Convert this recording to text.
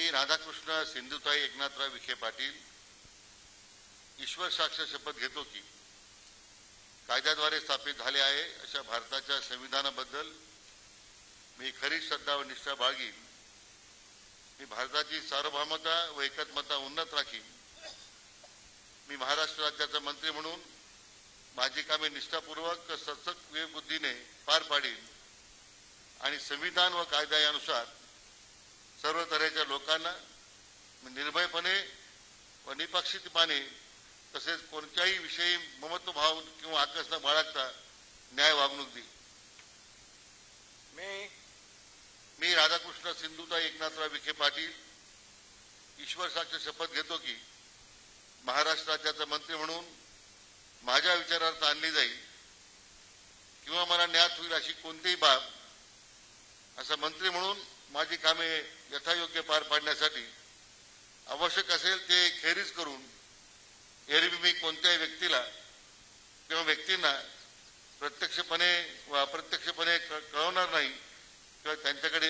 मी राधाकृष्ण सिंधुताई एकनाथराव विखे पाटील ईश्वर साक्ष शपथ घेतो की कायद्याद्वारे स्थापित झाले आहे अशा भारताच्या संविधानाबद्दल मी खरी श्रद्धा व निष्ठा बाळगीन. मी भारताची सार्वभौमता व एकात्मता उन्नत राखीन. मी महाराष्ट्र राज्याचा मंत्री म्हणून माझी कामे निष्ठापूर्वक सतत विवेकबुद्धीने पार पाडीन आणि संविधान व कायदा यानुसार सर्व तऱ्हेच्या लोकांना निर्भयपणे व निपक्षपातीपणे तसेच कोणत्याही विषयी ममत्वभाव किंवा आकस न बाळगता न्याय वागणूक देईन. मी राधाकृष्ण सिंधुताई एकनाथराव विखे पाटील ईश्वर साक्ष शपथ घेतो की महाराष्ट्र राज्याचा मंत्री म्हणून माझ्या विचारार्थ आणली जाईल किंवा मला ज्ञात होईल अशी कोणतीही बाब असा मंत्री म्हणून माझी कामे यथायोग्य पार पाडण्यासाठी आवश्यक असेल ते खेरीज करून एरवी मी कोणत्याही व्यक्तीला किंवा व्यक्तींना प्रत्यक्षपणे व अप्रत्यक्षपणे कळवणार नाही किंवा त्यांच्याकडे